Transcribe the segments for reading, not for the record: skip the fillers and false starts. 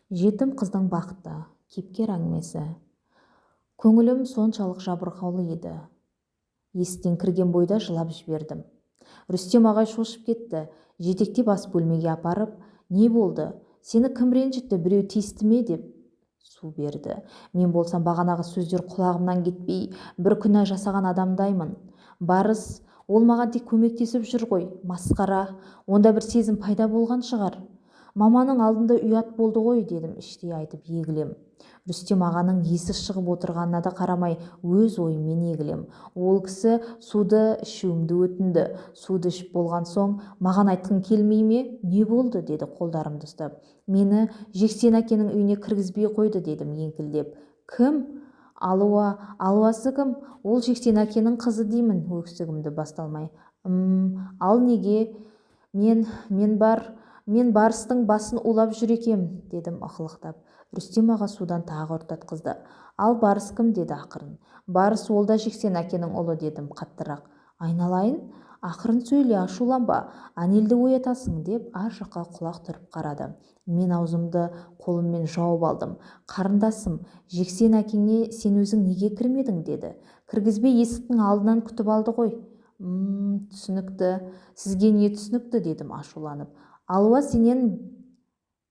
Жетім қыздың бақыты. Кейіпкер әңгімесі. Көңілім соншалық жабырқаулы еді. Есіктен кірген бойда жылап жібердім. Рүстем ағай шошып кетті. Жетектеп ас бөлмеге апарып, "Не болды? Сені кім ренжітті, біреу тиісті ме?" деп су берді. Мен болсам бағанағы сөздер құлағымнан кетпей, бір күнә жасаған адамдаймын. Барыс, ол маған тек көмектесіп жүр ғой, масқара. Онда бір сезім пайда болған шығар. Маманың алдында ұят болды ғой, дедім іштей айтып егілем. Рүстем ағаның есі шығып отырғанына да қарамай өз ойыммен егілем. Ол кісі суды ішуімді өтінді. Суды ішіп болған соң, "Маған айтқың келмей ме? Не болды?" деді қолдарымды ұстап. "Мені Жексен әкенің үйіне кіргізбей қойды", дедім еңкілдеп. "Кім?" Алуасы кім? "Ол Жексен әкенің қызы деймін", өксігімді басталмай. Ал неге? Мен барыстың басын улап жүр екем", дедім ықылықтап. Рүстем аға судан тағы ұртатқызды. "Ал барыс кім?" деді ақырын. "Барыс ол да Жексен әкенің ұлы", дедім қаттырақ. "Айналайын, ақырын сөйле, ашуланба, Анелді оятасың", деп ар жаққа құлақ түріп қарады. Мен аузымды қолыммен жауып алдым. "Қарындасым, Жексен әкеңе сен өзің неге кірмедің?" деді. "Кіргізбей есіктің алдынан күтіп алды ғой". Түсінікті. Сізге не түсінікті?" дедім ашуланып. "Алуа сенен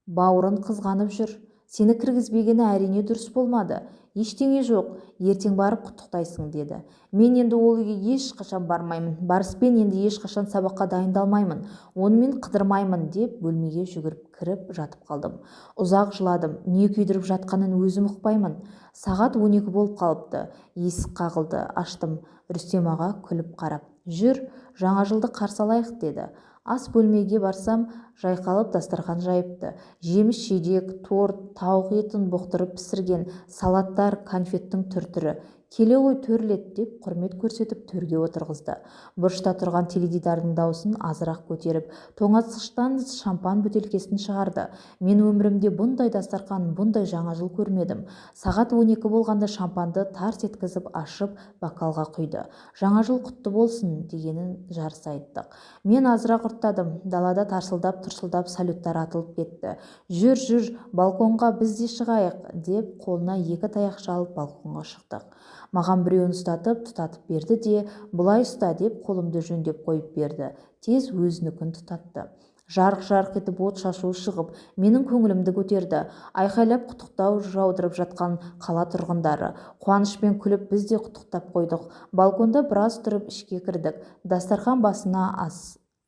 бауырын қызғанып жүр. Сені кіргізбегені әрине дұрыс болмады. Ештеңе жоқ, ертең барып құттықтайсың", деді. "Мен енді ол үйге ешқашан бармаймын. Барыспен енді ешқашан сабаққа дайындалмаймын. Онымен қыдырмаймын", деп бөлмеге жүгіріп кіріп жатып қалдым. Ұзақ жыладым. Не күйдіріп жатқанын өзім ұқпаймын. Сағат 12 болып қалыпты. Есік қағылды. Аштым. Рүстем аға күліп қарап, "Жүр, жаңа жылды қарсы алайық", деді. Ас бөлмеге барсам, жайқалып дастархан жайыпты. Жеміс-жидек, торт, тауық етін бұқтырып пісірген, салаттар, конфеттің түр-түрі. "Келе ғой, төрлет", деп құрмет көрсетіп төрге отырғызды. Бұрышта тұрған теледидардың даусын азырақ көтеріп, тоңазытқыштан шампан бөтелкесін шығарды. Мен өмірімде бұндай дастархан, бұндай жаңа жыл көрмедім. Сағат 12 болғанда шампанды тарс еткізіп ашып, бокалға құйды. "Жаңа жыл құтты болсын", дегенін жарыса айттық. Мен азырақ ұрттадым. Далада тарсылдап-тұрсылдап салюттар атылып кетті. "Жүр, балконға біз де шығайық", деп қолына 2 таяқша алып балконға шықтық. Маған біреуін ұстатып, тұтатып берді де, "Бұлай ұста", деп қолымды жөндеп қойып берді. Тез өзінікін тұтатты. Жарқ-жарқ етіп от шашуы шығып, менің көңілімді көтерді. Айқайлап құттықтау жаудырып жатқан қала тұрғындары. Қуанышпен күліп біз де құттықтап қойдық. Балконда біраз тұрып ішке кірдік. Дастархан басына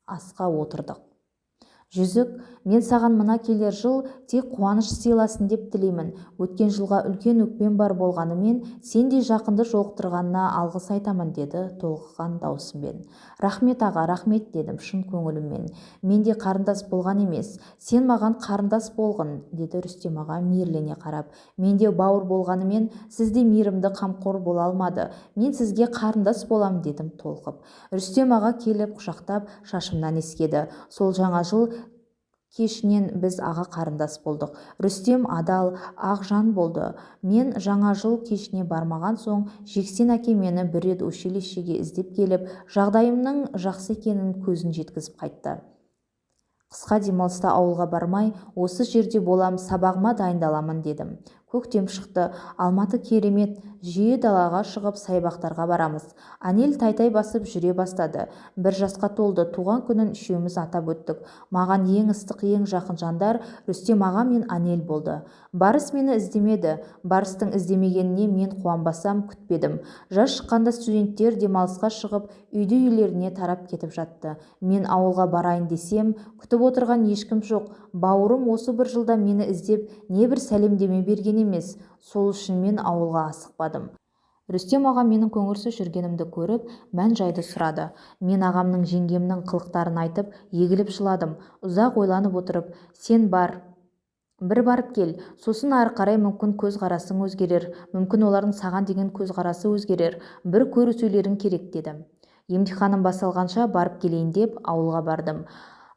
асқа отырдық. "Жүзік, мен саған мына келер жыл тек қуаныш сыйласын деп тілеймін. Өткен жылға үлкен өкпем бар болғанымен, сендей жақынды жолықтырғанына алғыс айтамын", деді толқыған даусыммен. "Рахмет аға, рахмет", дедім шын көңіліммен. "Менде қарындас болған емес, сен маған қарындас болғын", деді Рүстем аға мейірлене қарап. "Менде бауыр болғанымен, сізде мейірімді қамқор бола алмады. Мен сізге қарындас болам", дедім толқып. Рүстем аға келіп құшақтап шашымнан иіскеді. Сол жаңа жыл кешінен біз аға қарындас болдық. Рүстем адал, ақ жан болды. Мен жаңа жыл кешіне бармаған соң, Жексен әке мені бір рет училищеге іздеп келіп, жағдайымның жақсы екенін көзін жеткізіп қайтты. "Қысқа демалыста ауылға бармай, осы жерде болам, сабағыма дайындаламын", дедім. Көктем шықты. Алматы керемет. Жиі далаға шығып саябақтарға барамыз. Анел тай-тай басып жүре бастады. 1 жасқа толды. Туған күнін үшеуміз атап өттік. Маған ең ыстық, ең жақын жандар Рүстем аға мен Анел болды. Барыс мені іздемеді. Барыстың іздемегеніне мен қуанбасам күтпедім. Жаз шыққанда студенттер демалысқа шығып, үйді-үйлеріне тарап кетіп жатты. Мен ауылға барайын десем, күтіп отырған ешкім жоқ. Бауырым осы бір жылда мені іздеп не бір сәлемдеме берген емес. Сол үшін мен ауылға асықпадым. Рүстем аға менің көңілсіз жүргенімді көріп, мән-жайды сұрады. Мен ағамның жеңгемнің қылықтарын айтып, егіліп жыладым. Ұзақ ойланып отырып, "Сен бір барып кел, сосын ары қарай мүмкін көзқарасың өзгерер, мүмкін олардың саған деген көзқарасы өзгерер. Бір көрісулерің керек", дедім. Емтиханым басталғанша барып келейін деп ауылға бардым.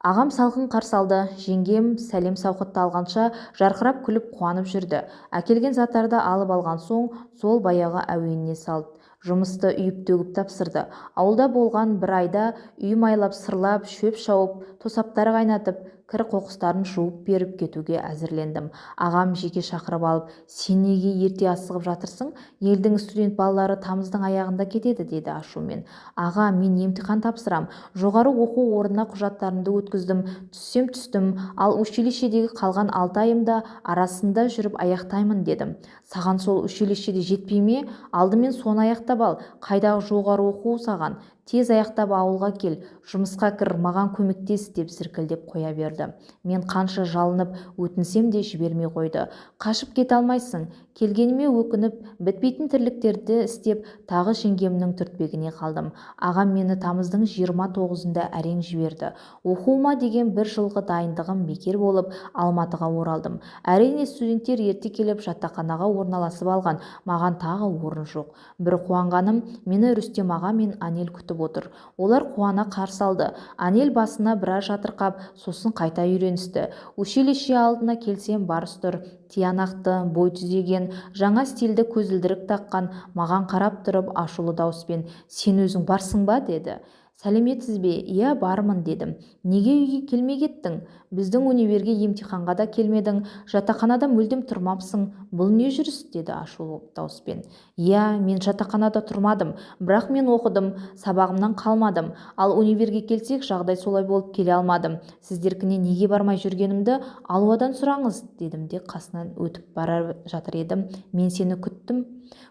Ағам салқын қарсы алды. Жеңгем сәлем сауқатты алғанша жарқырап күліп қуанып жүрді. Әкелген заттарды алып алған соң, сол баяғы әуеніне салды. Жұмысты үйіп-төгіп тапсырды. Ауылда болған 1 айда үй майлап, сырлап, шөп шауып, тосаптар қайнатып, кір-қоқыстарын жуып беріп кетуге әзірлендім. Ағам жеке шақырып алып, сен неге ерте асығып жатырсың? Елдің студент балалары тамыздың аяғында кетеді, деді ашумен. Аға, мен емтихан тапсырам. Жоғары оқу орнына құжаттарымды өткіздім, түссем түстім, ал училищедегі қалған 6 айымда арасында жүріп аяқтаймын, дедім. Саған сол училищеде жетпей ме? Алдымен соны аяқтап ал. Қайдағы жоғары оқу саған? Тез аяқтап ауылға кел, жұмысқа кір, маған көмектес, деп зіркілдеп қоя берді. Мен қанша жалынып өтінсем де жібермей қойды. Қашып кете алмайсың. Келгеніме өкініп, бітпейтін тірліктерді істеп, тағы жеңгемнің түртпегіне қалдым. Ағам мені тамыздың 29-ында әрең жіберді. Оқуыма деген бір жылғы дайындығым бекер болып, Алматыға оралдым. Әрине, студенттер ерте келіп жатақханаға орналасып алған, маған тағы орын жоқ. Бір қуанғаным, мені Рүстем аға мен Анел күтіп отыр. Олар қуана қарсы алды. Анел басына біраз жатырқап, сосын қайта үйреністі. Училище алдына келсем, барыс тұр, тиянақты, бой түзеген, жаңа стильді көзілдірік таққан, маған қарап тұрып ашулы дауыспен: сен өзің барсың ба, деді. Сәлеметсіз бе? Иә, бармын, дедім. Неге үйге келмей кеттің? Біздің универге емтиханға да келмедің, жатақханада мүлдем тұрмапсың. Бұл не жүріс? Деді ашулы дауыспен. Иә, мен жатақханада тұрмадым, бірақ мен оқыдым, сабағымнан қалмадым. Ал универге келсек, жағдай солай болып келе алмадым. Сіздеркіне неге бармай жүргенімді Алуадан сұраңыз, дедім де қасынан өтіп бара жатыр едім. Мен сені күттім,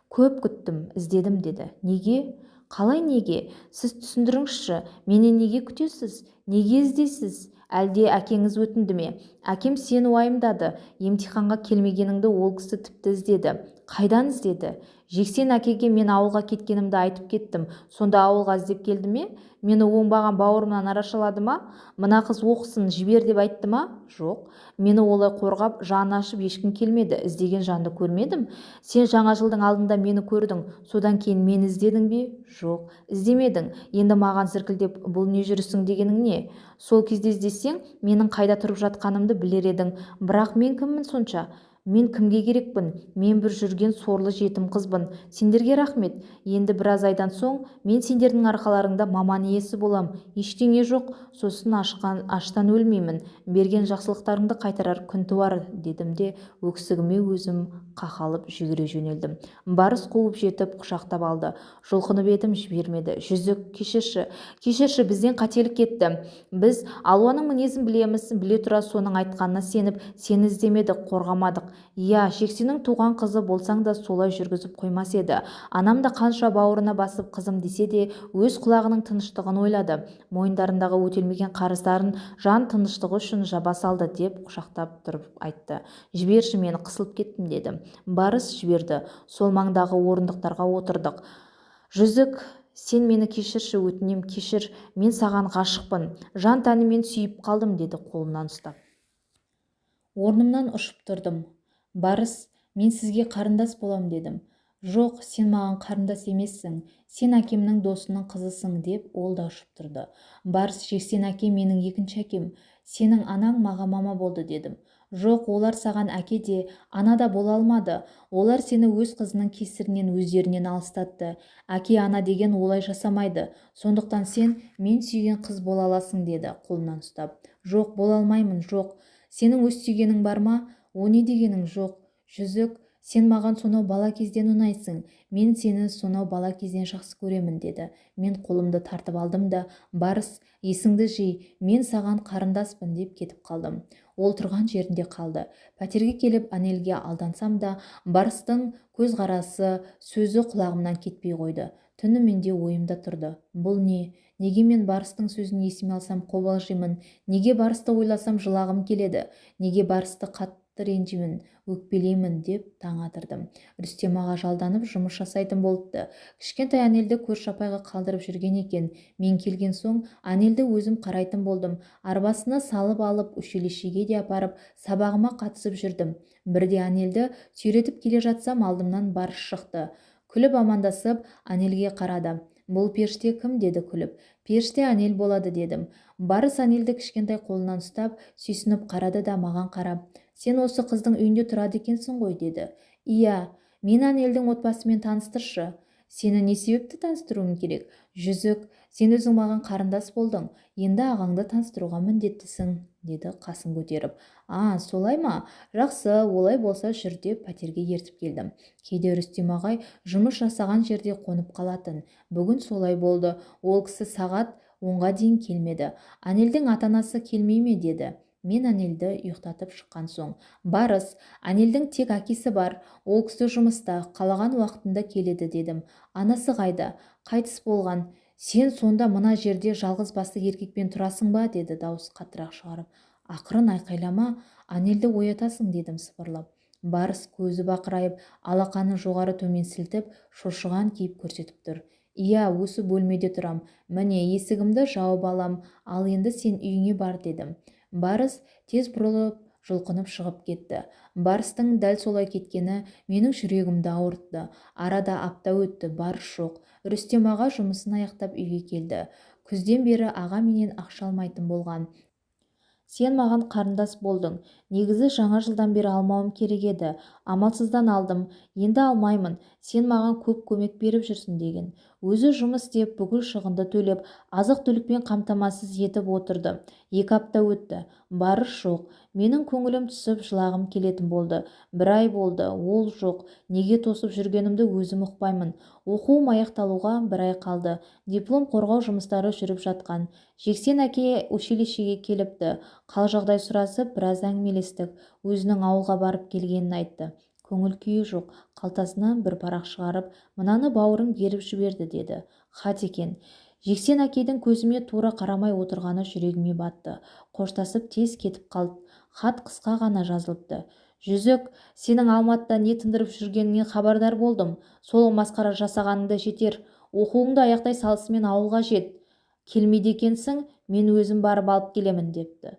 көп күттім, іздедім, деді. Неге? Қалай неге? Сіз түсіндіріңізші, мені неге күтесіз? Неге іздейсіз? Әлде әкеңіз өтінді ме? Әкем сені уайымдады. Емтиханға келмегеніңді ол кісі тіпті іздеді. Қайдан іздеді? Жексен әкеге мен ауылға кеткенімді айтып кеттім. Сонда ауылға іздеп келді ме? Мені оңбаған бауырымнан арашалады ма? Мына қыз оқысын, жібер деп айтты ма? Жоқ. Мені олай қорғап, жаны ашып ешкім келмеді. Іздеген жанды көрмедім. Сен жаңа жылдың алдында мені көрдің. Содан кейін мені іздедің бе? Жоқ, іздемедің. Енді маған зіркілдеп, бұл не жүрісің дегенің не? Сол кезде іздесең, менің қайда тұрып жатқанымды білер едің. Бірақ мен кіммін сонша? Мен кімге керекпін? Мен бір жүрген сорлы жетім қызбын. Сендерге рахмет. Енді біраз айдан соң мен сендердің арқаларыңда маман иесі болам. Ештеңе жоқ. Сосын аштан өлмеймін. Берген жақсылықтарыңды қайтарар күн туар, дедім де өксігіме өзім қақалып жүгіре жөнелдім. Барыс қуып жетіп құшақтап алды. Жұлқынып едім, жібермеді. Жүзік, кешірші, бізден қателік кетті. Біз Алуаның мінезін білеміз, біле тұра соның айтқанына сеніп, сені іздемедік, қорғамадық. Иә, Жексеннің туған қызы болсаң да солай жүргізіп қоймас еді. Анам да қанша бауырына басып қызым десе де, өз құлағының тыныштығын ойлады. Мойындарындағы өтелмеген қарыздарын жан тыныштығы үшін жаба салды, деп құшақтап тұрып айтты. Жіберші, мені қысылып кеттім, деді. Барыс жіберді. Сол маңдағы орындықтарға отырдық. Жүзік, сен мені кешірші, өтінем, кешір. Мен саған ғашықпын. Жан тәнімен сүйіп қалдым, деді қолымнан ұстап. Орнымнан ұшып тұрдым. Барыс, мен сізге қарындас болам, дедім. Жоқ, сен маған қарындас емессің. Сен әкемнің досының қызысың, деп ол да ұшып тұрды. Барыс, Жексен әке менің екінші әкем. Сенің анаң маған мама болды, дедім. Жоқ, олар саған әке де, ана да бола алмады. Олар сені өз қызының кесірінен өздерінен алыстатты. Әке, ана деген олай жасамайды. Сондықтан сен мен сүйген қыз бола аласың, деді қолынан ұстап. Жоқ, бола алмаймын, жоқ. Сенің өз сүйгенің бар ма? О не дегенің? Жоқ. Жүзік, сен маған сонау бала кезден ұнайсың. Мен сені сонау бала кезден жақсы көремін, деді. Мен қолымды тартып алдым да, Барыс, есіңді жи, мен саған қарындаспын, деп кетіп қалдым. Ол тұрған жерінде қалды. Пәтерге келіп Анельге алдансам да, Барыстың көзқарасы, сөзі құлағымнан кетпей қойды. Түнімен де ойымда тұрды. Бұл не? Неге мен Барыстың сөзін есіме алсам қобалжимын? Неге Барысты ойласам жылағым келеді? Неге Барысты қатты ренжимін, өкпелеймін, деп таң атырдым. Рүстем аға жалданып жұмыс жасайтын болыпты. Кішкентай Анелді көрші апайға қалдырып жүрген екен. Мен келген соң Анелді өзім қарайтын болдым. Арбасына салып алып, училищеге де апарып, сабағыма қатысып жүрдім. Бірде Анелді сүйретіп келе жатсам, алдымнан Барыс шықты. Күліп амандасып, Анелге қарады. Бұл періште кім, деді күліп. Періште Анел болады, дедім. Барыс Анелді кішкентай қолынан ұстап, сүйсініп қарады да маған қарап, сен осы қыздың үйінде тұрады екенсің ғой, деді. Иә, мен Анелдің отбасымен таныстыршы. Сені не себепті таныстыруым керек? Жүзік, сен өзің маған қарындас болдың, енді ағаңды таныстыруға міндеттісің. деді қасын көтеріп. Солай ма? Жақсы, олай болса жүр деп пәтерге ертіп келдім. Кейде Рүстем ағай жұмыс жасаған жерде қонып қалатын. Бүгін солай болды. Ол кісі сағат 10-ға дейін келмеді. Анельдің ата-анасы келмей ме деді. Мен Анельді ұйықтатып шыққан соң. Барыс, Анельдің тек әкесі бар. Ол кісі жұмыста, қалаған уақытында келеді дедім. Анасы қайда? Қайтыс болған. Сен сонда мына жерде жалғыз басты еркекпен тұрасың ба? Деді дауыс қаттырақ шығарып. Ақырын айқайлама, Анельді оятасың дедім сыбырлап. Барыс көзі бақырайып, алақанын жоғары төмен сілтіп, шошыған кейіп көрсетіп тұр. Иә, осы бөлмеде тұрам. Міне, есігімді жауып алам, ал енді сен үйіңе бар дедім. Барыс тез бұрылып, жұлқынып шығып кетті. Барыстың дәл солай кеткені менің жүрегімді ауыртты. Арада апта өтті, Барыс жоқ. Рүстем аға жұмысын аяқтап үйге келді. Күзден бері аға менен ақша алмайтын болған. Сен маған қарындас болдың. Негізі жаңа жылдан бері алмауым керек еді. Амалсыздан алдым. Енді алмаймын. Сен маған көп көмек беріп жүрсің деген. Өзі жұмыс істеп, бүкіл шығынды төлеп, азық-түлікпен қамтамасыз етіп отырды. 2 апта өтті. Барыс жоқ. Менің көңілім түсіп, жылағым келетін болды. 1 ай болды. Ол жоқ. Неге тосып жүргенімді өзім ұқпаймын. Оқуым аяқталуға 1 ай қалды. Диплом қорғау жұмыстары жүріп жатқан. Жексен әке училищеге келіпті. Қал жағдай сұрасып, біраз әңгімелестік. Өзінің ауылға барып келгенін айтты. Көңіл күйі жоқ. Қалтасынан бір парақ шығарып, мынаны бауырың беріп жіберді деді. Хат екен. Жексен әкейдің көзіме тура қарамай отырғаны жүрегіме батты. Қоштасып тез кетіп қалды. Хат қысқа ғана жазылыпты. Жүзік, сенің Алматыда не тындырып жүргеніңнен хабардар болдым. Сол масқара жасағаныңда жетер. Оқуыңды аяқтай салысымен ауылға жет. Келмейді екенсің, мен өзім барып алып келемін депті.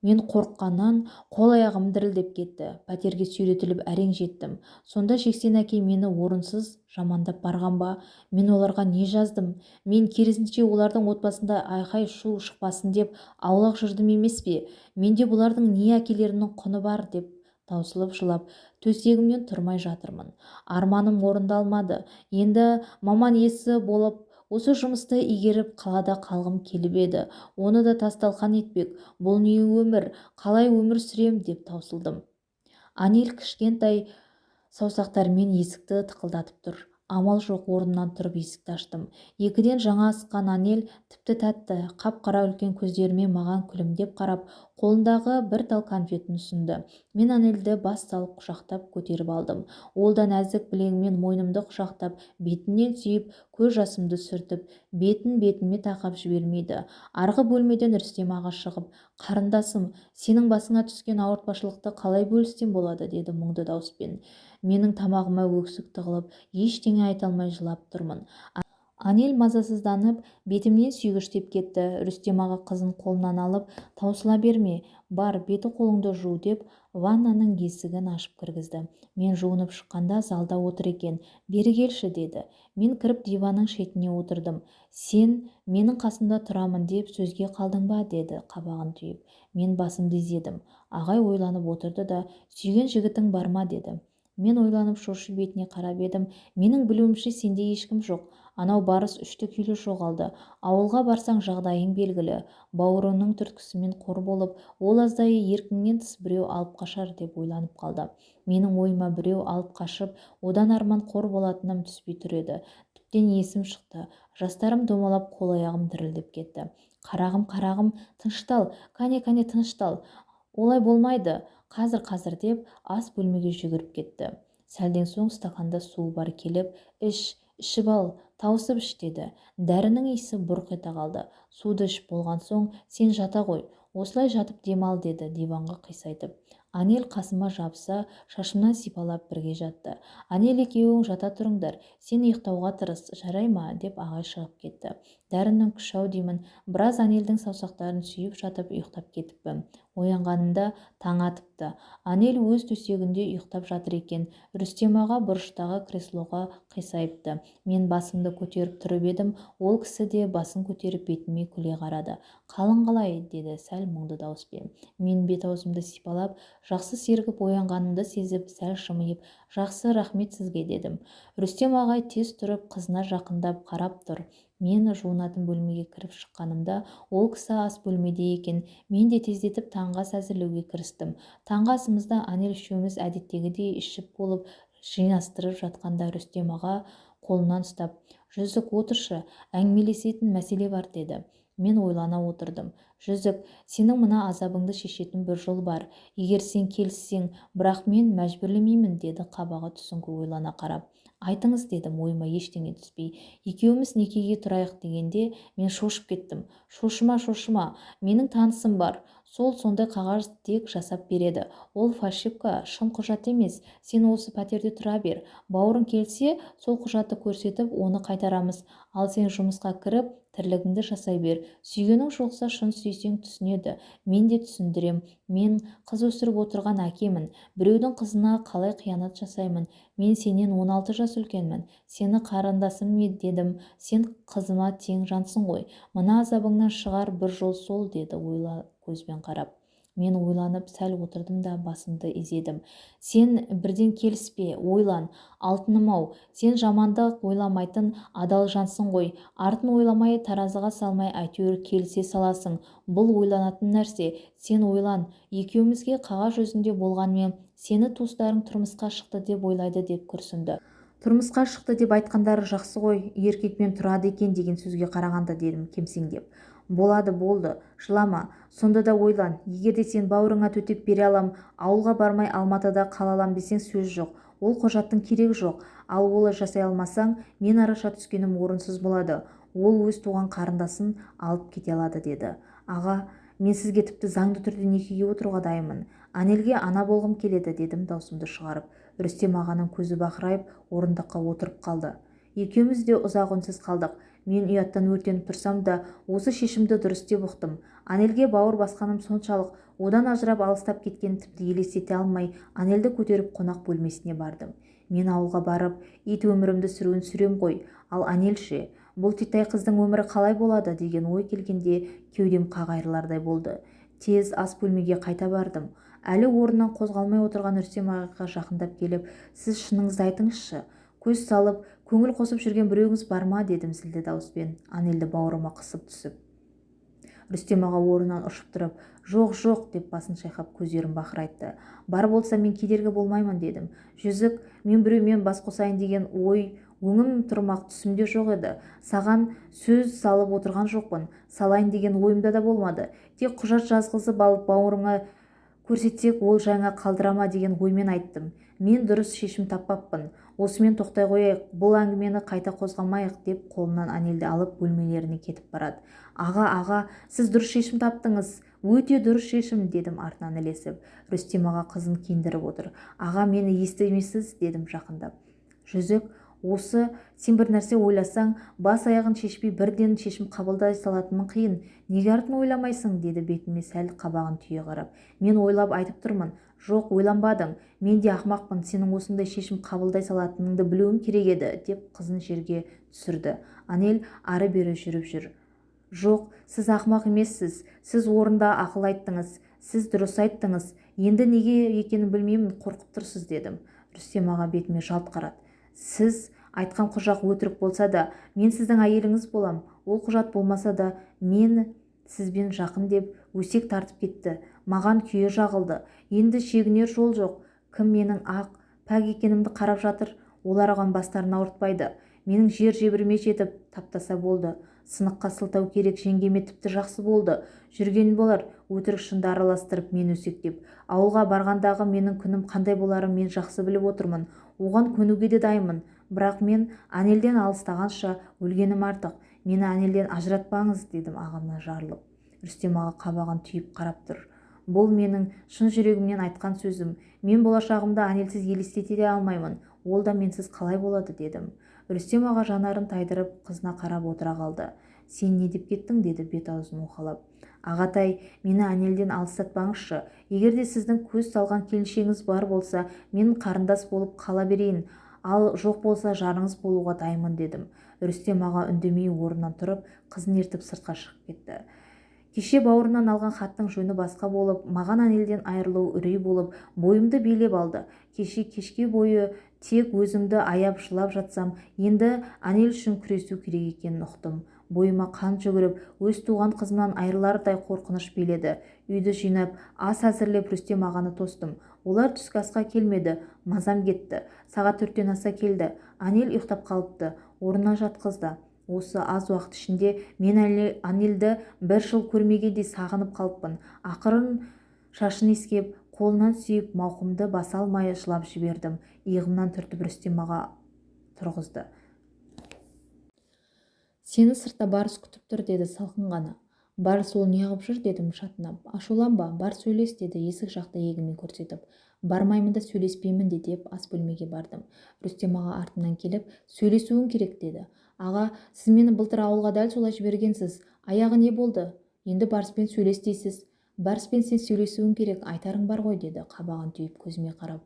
Мен қорыққаннан қол-аяғым дірілдеп кетті. Пәтерге сүйретіліп әрең жеттім. Сонда Жексен әкей мені орынсыз жамандап барған ба? Мен оларға не жаздым? Мен керісінше олардың отбасында айқай-шу шықпасын деп аулақ жүрдім емес пе? Менде бұлардың не әкелерінің құны бар деп таусылып жылап, төсегімнен тұрмай жатырмын. Арманым орындалмады. Енді маман иесі болып осы жұмысты игеріп қалада қалғым келіп еді. Оны да тасталқан етпек. Бұл не өмір? Қалай өмір сүрем деп таусылдым. Анель кішкентай саусақтарымен есікті тықылдатып тұр. Амал жоқ, орнымнан тұрып есікті аштым. Екіден жаңа асқан Анель тіпті тәтті, қап-қара үлкен көздерімен маған күлімдеп қарап, қолындағы бір тал конфетін ұсынды. Мен Анельді бас салып құшақтап көтеріп алдым. Ол да нәзік білегімен мойнымды құшақтап, бетінен сүйіп, көз жасымды сүртіп, бетіме тақап жібермейді. Арғы бөлмеден Рүстем аға шығып, қарындасым, сенің басыңа түскен ауыртпашылықты қалай бөлістен болады, деді мұңды дауыспен. Менің тамағыма өксік тығылып, ештеңе айта алмай жылап тұрмын. Анель мазасызданып, бетімнен сүйгіштеп кетті. Рүстем аға қызын қолынан алып, таусыла берме, бар, беті қолыңды жу деп, ваннаның есігін ашып кіргізді. Мен жуынып шыққанда залда отыр екен. Бері келші деді. Мен кіріп диванның шетіне отырдым. Сен менің қасымда тұрамын деп сөзге қалдың ба, деді қабағын түйіп. Мен басымды изедім. Ағай ойланып отырды да, сүйген жігітің бар ма, деді. Мен ойланып шошып бетіне қарап едім. Менің білуімше сенде ешкім жоқ. Анау Барыс үшті-күйлі жоғалды. Ауылға барсаң жағдайың белгілі. Бауырының түрткісімен қор болып, ол аздайы еркіңнен тыс біреу алып қашар деп ойланып қалды. Менің ойыма біреу алып қашып, одан арман қор болатыным түспей тұр еді. Тіптен есім шықты. Жастарым домалап, қол-аяғым дірілдеп кетті. Қарағым, тыныштал, кәне тыныштал. Олай болмайды. Қазір деп ас бөлмеге жүгіріп кетті. Сәлден соң стаканда су бар келіп, ішіп ал, тауысып іш деді. Дәрінің иісі бұрқ ете қалды. Суды ішіп болған соң, сен жата ғой, осылай жатып демал деді диванға қисайтып. Анель қасыма жабыса, шашымнан сипалап бірге жатты. Анель екеуің жата тұрыңдар, сен ұйықтауға тырыс, жарай ма, деп ағай шығып кетті. Дәрінің күш-ау деймін, біраз Анельдің саусақтарын сүйіп жатып ұйықтап кетіппін. Оянғанымда таң атыпты. Анель өз төсегінде ұйықтап жатыр екен. Рүстем аға бұрыштағы креслоға қисайыпты. Мен басымды көтеріп тұрып едім, ол кісі де басын көтеріп бетіме күле қарады. Қалың қалай, деді сәл мұңды дауыспен. Мен бет-аузымды сипалап, жақсы сергіп оянғанымды сезіп, сәл жымиып, жақсы, рахмет сізге, дедім. Рүстем ағай тез тұрып, қызына жақындап қарап тұр. Мен жуынатын бөлмеге кіріп шыққанымда ол кісі ас бөлмеде екен. Мен де тездетіп таңғы ас әзірлеуге кірістім. Таңғы асымызды Анель үшеуміз әдеттегідей ішіп болып жинастырып жатқанда Рүстем аға қолымнан ұстап: «Жүзік, отыршы, әңгімелесетін мәселе бар» деді. Мен ойлана отырдым. «Жүзік, сенің мына азабыңды шешетін бір жол бар. Егер сен келіссең, бірақ мен мәжбүрлемеймін» деді қабағы түсіңкі ойлана қарап. «Айтыңыз» дедім, ойыма ештеңе түспей. «Екеуміз некеге тұрайық» дегенде мен шошып кеттім. Шошыма, менің танысым бар. Сондай қағаз тек жасап береді. Ол фальшивка, шын құжат емес. Сен осы пәтерде тұра бер. Бауырың келсе, сол құжатты көрсетіп, оны қайтарамыз. Ал сен жұмысқа кіріп, тірлігіңді жасай бер. Сүйгенің жоқса, шын сүйсең түсінеді. Мен де түсіндірем. Мен қыз өсіріп отырған әкемін. Біреудің қызына қалай қиянат жасаймын? Мен сенен 16 жас үлкенмін. Сені қарындасым дедім. Сен қызыма тең жансың ғой. Мына азабыңнан шығар бір жол сол, деді ойла көзбен қарап. Мен ойланып сәл отырдым да басымды изедім. Сен бірден келіспе, ойлан. Алтыным-ау, сен жамандық ойламайтын адал жансың ғой. Артын ойламай, таразыға салмай, әйтеуір келісе саласың. Бұл ойланатын нәрсе. Сен ойлан. Екеумізге қағаз жүзінде болғанмен, сені туыстарың тұрмысқа шықты деп ойлайды, деп күрсінді. Тұрмысқа шықты деп айтқандары жақсы ғой, еркекпен тұрады екен деген сөзге қарағанда, дедім кемсеңдеп. Болады, болды, жылама. Сонда да ойлан. Егер де сен бауырыңа төтеп бере алам, ауылға бармай Алматыда қала алам десең, сөз жоқ. Ол құжаттың керегі жоқ. Ал олай жасай алмасаң, мен араша түскенім орынсыз болады. Ол өз туған қарындасын алып кете алады, деді. Аға, мен сізге тіпті заңды түрде некеге отыруға дайынмын. Анельге ана болғым келеді, дедім даусымды шығарып. Рүстем ағаның көзі бақырайып орындыққа отырып қалды. Екеуміз де ұзақ үнсіз қалдық. Мен ұяттан өртеніп тұрсам да, осы шешімді дұрыс деп ұқтым. Анельге бауыр басқаным соншалық, одан ажырап алыстап кеткен тіпті елестете алмай, Анельді көтеріп қонақ бөлмесіне бардым. Мен ауылға барып, ит өмірімді сүруін сүрем ғой. Ал Анель ше, бұл титай қыздың өмірі қалай болады деген ой келгенде кеудем қағайырлардай болды. Тез ас бөлмеге қайта бардым. Әлі орнынан қозғалмай отырған Рүстем ағаға жақындап келіп: «Сіз шыныңызды айтыңызшы. Көз салып, көңіл қосып жүрген біреуіңіз бар ма?» дедім зілді дауыспен, Анельді бауырыма қысып түсіп. Рүстем аға орнынан ұшып тұрып: «Жоқ», деп басын шайқап көздерін бақырайтты. «Бар болса мен кедергі болмаймын», дедім. «Жүзік, мен біреумен бас қосайын деген ой өңім тұрмақ түсімде жоқ еді. Саған сөз салып отырған жоқпын. Салайын деген ойымда да болмады. Тек құжат жазғызып алып бауырыңа көрсетсек, ол жаңа қалдырама деген оймен айттым. Мен дұрыс шешім таппаппын. Осымен тоқтай қояйық, бұл әңгімені қайта қозғамайық», деп қолымнан Анельді алып бөлмелеріне кетіп барады. Аға, сіз дұрыс шешім таптыңыз. Өте дұрыс шешім», дедім артынан ілесіп. Рүстем аға қызын киіндіріп отыр. «Аға, мені естімейсіз?» дедім жақындап. «Жүзік, осы сен бір нәрсе ойласаң, бас аяғын шешпей бірден шешім қабылдай салатының қиын. Неге артын ойламайсың?» деді бетіме сәл қабағын түйе қарап. «Мен ойлап айтып тұрмын». «Жоқ, ойланбадың. Мен де ақмақпын. Сенің осындай шешім қабылдай салатыныңды білуім керек еді», деп қызын жерге түсірді. Анель ары-бері жүріп жүр. «Жоқ, сіз ақмақ емессіз. Сіз орында ақыл айттыңыз. Сіз дұрыс айттыңыз. Енді неге екенін білмеймін, қорқып тұрсыз», дедім. Рүстем аға бетіме жалт қарады. «Сіз айтқан құжат өтірік болса да, мен сіздің әйеліңіз болам. Ол құжат болмаса да, мен сізбен жақын» деп өсек тартып кетті. Маған күйе жағылды. Енді шегінер жол жоқ. Кім менің ақ, пәк екенімді қарап жатыр. Олар оған бастарын ауыртпайды. Менің жер-жебіріме жетіп таптаса болды. Сыныққа сылтау керек, жеңгеме тіпті жақсы болды. Жүрген болар, өтірік шынды араластырып мен өсектеп. Ауылға барғандағы менің күнім қандай боларын мен жақсы біліп отырмын. Оған көнуге де дайынмын. Бірақ мен Анельден алыстағанша өлгенім артық. Мені Анельден ажыратпаңыз», дедім ағамнан жарылып. Рүстем аға қабағын түйіп қарап тұр. «Бұл менің шын жүрегімнен айтқан сөзім. Мен болашағымды Анельсіз елестете де алмаймын. Ол да менсіз қалай болады», дедім. Рүстем аға жанарын тайдырып қызына қарап отыра қалды. «Сен не деп кеттің?» деді бет-аузын уқалап. «Ағатай, мені Анельден алыстатпаңызшы. Егер де сіздің көз салған келіншегіңіз бар болса, мен қарындас болып қала берейін. Ал жоқ болса, жарыңыз болуға дайынмын», дедім. Рүстем аға үндемей орнынан тұрып, қызын ертіп сыртқа шығып кетті. Кеше бауырынан алған хаттың жөні басқа болып, маған Анелден айырылу үрей болып, бойымды билеп алды. Кешке бойы тек өзімді аяп жылап жатсам, енді Анел үшін күресу керек екенін ұқтым. Бойыма қан жүгіріп, өз туған қызымнан айырылардай қорқыныш биледі. Үйді жинап, ас әзірлеп Рүстем ағаны тостым. Олар түскі асқа келмеді, мазам кетті. Сағат 4-тен аса келді. Анел ұйықтап қалыпты, орнына жатқызды. Осы аз уақыт ішінде мен Анелді 1 жыл көрмегендей сағынып қалыппын. Ақырын шашын иіскеп, қолынан сүйіп, мауқымды баса алмай жылап жібердім. Иығымнан түртіп Рүстем аға тұрғызды. Сені сыртта Барс күтіп тұр, деді салқын ғана. Барс, ол неғып жүр, дедім шатынап. Ашуланба, бар сөйлес, деді есік жақта иегімен көрсетіп. Бармаймын да сөйлеспеймін де деп ас бөлмеге бардым. Рүстем аға артымнан келіп, сөйлесуің керек, деді. Аға, сіз мені былтыр ауылға дәл солай жібергенсіз. Аяғы не болды? Енді Барспен сөйлес дейсіз. Барспен сен сөйлесуің керек, айтарың бар ғой, деді қабағын түйіп көзіме қарап.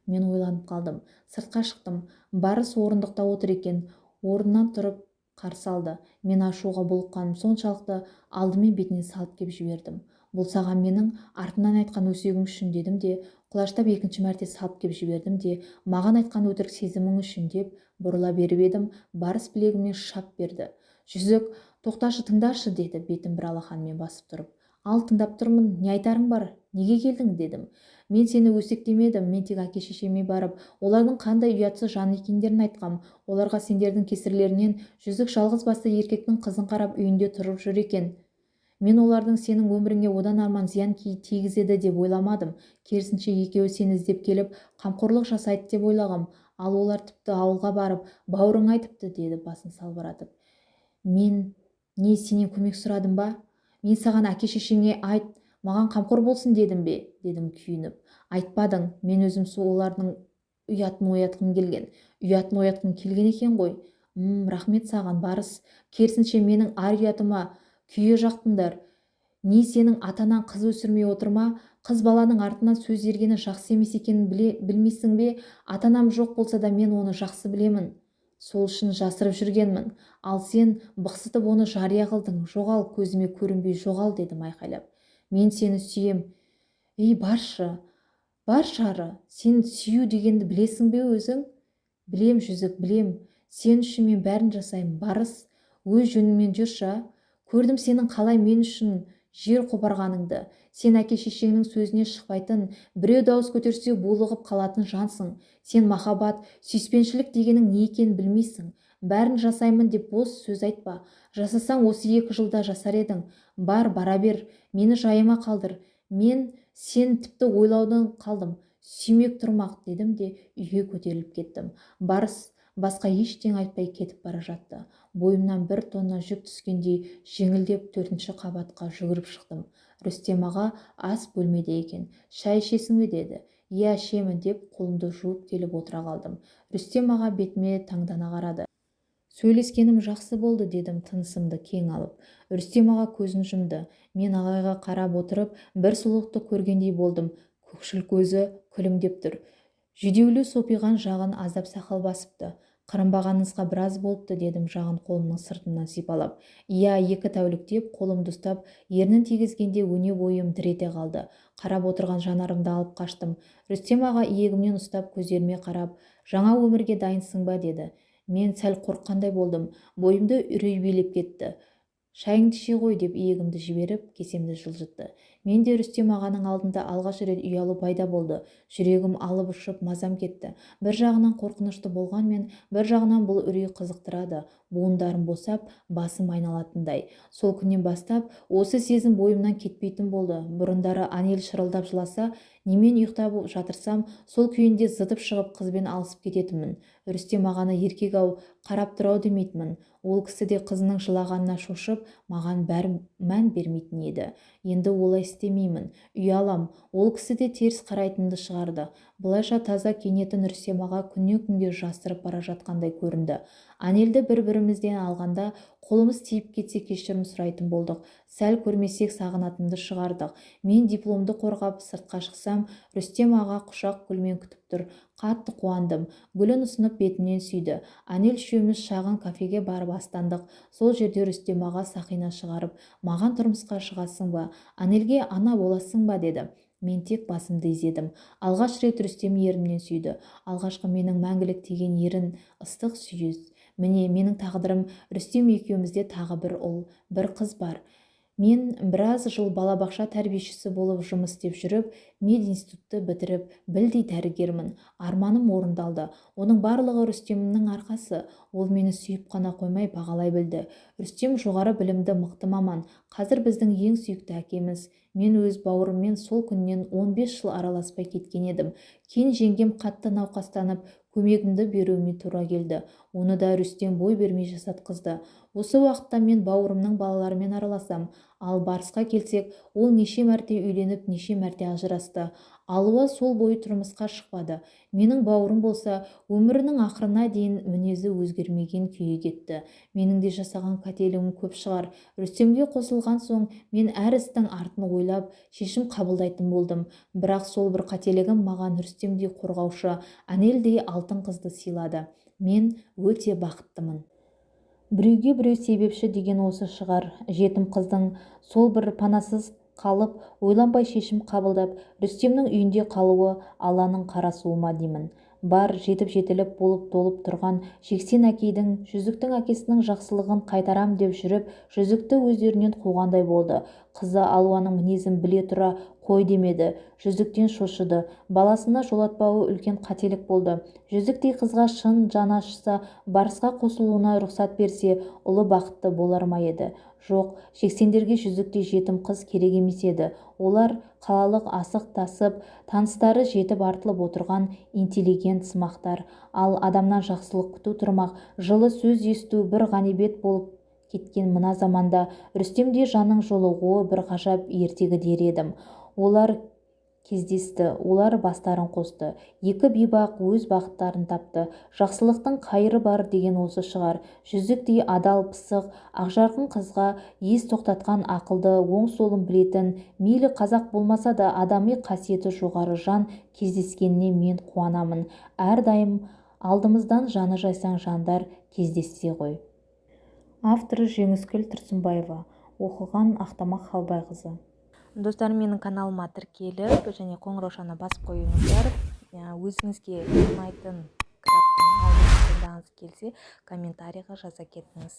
Мен ойланып қалдым. Сыртқа шықтым. Барыс орындықта отыр екен. Орнынан тұрып қарсы алды. Мен ашуға булыққаным соншалықты алдымен бетінен салып кеп жібердім. Бұл саған менің артынан айтқан өсегім үшін, дедім де, құлаштап екінші мәрте салып кеп жібердім де, маған айтқан өтірік сезімің үшін, деп бұрыла беріп едім. Барыс білегімнен шап берді. Жүзік, тоқташы, тыңдашы, деді бетін бір алақанымен басып тұрып. Ал, тыңдап тұрмын, не айтарың бар? Неге келдің, дедім. Мен сені өсектемедім, мен тек әке-шешеме барып, олардың қандай ұятсыз жан екендерін айтқам. Оларға сендердің кесірлерінен Жүзік жалғыз басты еркектің қызын қарап үйінде тұрып жүр екен. Мен олардың сенің өміріңе одан арман зиян тигізеді деп ойламадым. Керісінше екеуі сені іздеп келіп, қамқорлық жасайды деп ойлағам. Ал олар тіпті ауылға барып, бауырың айтыпты, деді басын салбыратып. Мен не сенен көмек сұрадым ба? Мен саған әке-шешеңе айт, маған қамқор болсын дедім бе? Дедім күйініп. Айтпадың, мен өзім олардың ұятын оятқым келген. Ұятын оятқым келген екен ғой. Рахмет саған, Барыс. Керісінше менің ар ұятыма күйе жақтыңдар. Не сенің атанан қыз өсірмей отырма? Қыз баланың артынан сөз ергені жақсы емес екенін білмейсің бе? Атанам жоқ болса да мен оны жақсы білемін. Сол үшін жасырып жүргенмін. Ал сен бықсытып оны жария қылдың. Жоғал, көзіме көрінбей жоғал, дедім айқайлап. Мен сені сүйем. Ей, баршы, ары. Сен сүю дегенді білесің бе өзің? Білем, Жүзік, білем. Сен үшін мен бәрін жасаймын. Барыс, өз жөніңмен жүрші. Көрдім сенің қалай мен үшін жер қопарғаныңды. Сен әке-шешеңнің сөзіне шықпайтын, біреу дауыс көтерсе булығып қалатын жансың. Сен махаббат, сүйіспеншілік дегенің не екенін білмейсің. Бәрін жасаймын деп бос сөз айтпа. Жасасаң осы 2 жылда жасар едің. Бара бер, мені жайыма қалдыр. Мен сен тіпті ойлаудан қалдым. Сүймек тұрмақ, дедім де үйге көтеріліп кеттім. Барыс басқа ештеңе айтпай кетіп бара жатты. Бойымнан 1 тонна жүк түскендей жеңілдеп 4-ші қабатқа жүгіріп шықтым. Рүстем аға ас бөлмеде екен. Шай ішесің бе, деді. Иә, ішемін, деп қолымды жуып келіп отыра қалдым. Рүстем аға бетіме таңдана қарады. Сөйлескенім жақсы болды, дедім тынысымды кең алып. Рүстем аға көзін жұмды. Мен ағайға қарап отырып бір сұлулықты көргендей болдым. Көкшіл көзі күлімдеп тұр. Жүдеулі сопиған жағын аздап сақал басыпты. Қырынбағаныңызға біраз болыпты, дедім жағын қолымның сыртынан сипалап. Иә, 2 тәулік, деп қолымды ұстап, ернін тигізгенде өне бойым дір ете қалды. Қарап отырған жанарымды алып қаштым. Рүстем аға иегімнен ұстап көздеріме қарап, жаңа өмірге дайынсың ба, деді. Мен сәл қорыққандай болдым. Бойымды үрей билеп кетті. Шайыңды іше ғой, деп иегімді жіберіп, кесемді жылжытты. Мен де Рүстем ағаның алдында алғаш рет ұялу пайда болды. Жүрегім алып ұшып, мазам кетті. Бір жағынан қорқынышты болғанмен, бір жағынан бұл үрей қызықтырады. Буындарым босап, басым айналатындай. Сол күннен бастап осы сезім бойымнан кетпейтін болды. Бұрындары Анел шырылдап жыласа, немен ұйықтап жатырсам, сол күйінде зытып шығып қызбен алысып кететінмін. Рүстем ағаны еркек-ау, қарап тұрау демейтінмін. Ол кісі де қызының жылағанына шошып, маған мән бермейтін еді. Енді олай істемеймін. Ұялам. Ол кісі де теріс қарайтынды шығарды. Бұлайша таза кенетін Рүстем аға күннен күнге жасырып бара жатқандай көрінді. Анелді бір-бірімізден алғанда қолымыз тиіп кетсе кешірім сұрайтын болдық. Сәл көрмесек сағынатынды шығардық. Мен дипломды қорғап сыртқа шықсам, Рүстем аға құшақ гүлмен күтіп тұр. Қатты қуандым. Гүлін ұсынып бетінен сүйді. Анель үшеуміз шағын кафеге барып астандық. Сол жерде Рүстем аға сақина шығарып, маған тұрмысқа шығасың ба, Анельге ана боласың ба деді. Мен тек басымды изедім. Алғаш рет Рүстем ерімнен сүйді. Алғашқы менің мәңгілік деген ерін, ыстық сүйіс. Міне менің тағдырым, Рүстем екеумізде тағы бір ұл, бір қыз бар. Мен біраз жыл балабақша тәрбиешісі болып жұмыс істеп жүріп, мединститутты бітіріп, білдей дәрігермін. Арманым орындалды. Оның барлығы Рүстемнің арқасы. Ол мені сүйіп қана қоймай бағалай білді. Рүстем жоғары білімді мықты маман. Қазір біздің ең сүйікті әкеміз. Мен өз бауырыммен сол күннен 15 жыл араласпай кеткен едім. Кен жеңгем қатты науқастанып, көмегімді беруіме тура келді. Оны да Рүстем бой бермей жасатқызды. Осы уақытта мен бауырымның балаларымен араласам. Ал Барысқа келсек, ол неше мәрте үйленіп, неше мәрте ажырасты. Алуа сол бойы тұрмысқа шықпады. Менің бауырым болса, өмірінің ақырына дейін мінезі өзгермеген күйе кетті. Менің де жасаған қателігім көп шығар. Рүстемге қосылған соң мен әр істің артын ойлап, шешім қабылдайтын болдым. Бірақ сол бір қателігім маған Рүстемдей қорғаушы, Анельдей алтын қызды сыйлады. Мен өте бақыттымын. Біреуге біреу себепші деген осы шығар. Жетім қыздың сол бір панасыз қалып, ойланбай шешім қабылдап, Рүстемнің үйінде қалуы Алланың қарасуы ма деймін. Бар жетіп-жетіліп болып толып тұрған Жексен әкейдің жүзіктің әкесінің жақсылығын қайтарам деп жүріп, жүзікті өздерінен қуғандай болды. Қызы Алуаның мінезін біле тұра қой демеді. Жүзіктен шошыды. Баласына жолатпауы үлкен қателік болды. Жүзіктей қызға шын жаны ашыса, Барысқа қосылуына рұқсат берсе, ұлы бақытты болар ма еді? Жоқ, Жексендерге жүзіктей жетім қыз керек емес еді. Олар қалалық асық-тасып, таныстары жетіп артылып отырған интеллигент сымақтар. Ал адамнан жақсылық күту тұрмақ, жылы сөз есту бір ғанибет болып кеткен мына заманда Рүстемдей жанның жолығуы бір ғажап ертегі дер едім. Олар кездесті, олар бастарын қосты. Екі бейбақ өз бақыттарын тапты. Жақсылықтың қайыры бар деген осы шығар. Жүзіктей адал, пысық, ақжарқын қызға ес тоқтатқан ақылды, оң солын білетін, мейлі қазақ болмаса да адами қасиеті жоғары жан кездескеніне мен қуанамын. Әрдайым алдымыздан жаны жайсаң жандар кездессе ғой. Авторы Жеңіскүл Тұрсынбаева. Оқыған Ақтамақ Халбайқызы. Достар, менің каналыма тіркеліп және қоңыраушаны басып қойыңыздар. Өзіңізге ұнайтын кітаптың алдыңыз келсе, комментарийға жаза кетіңіз.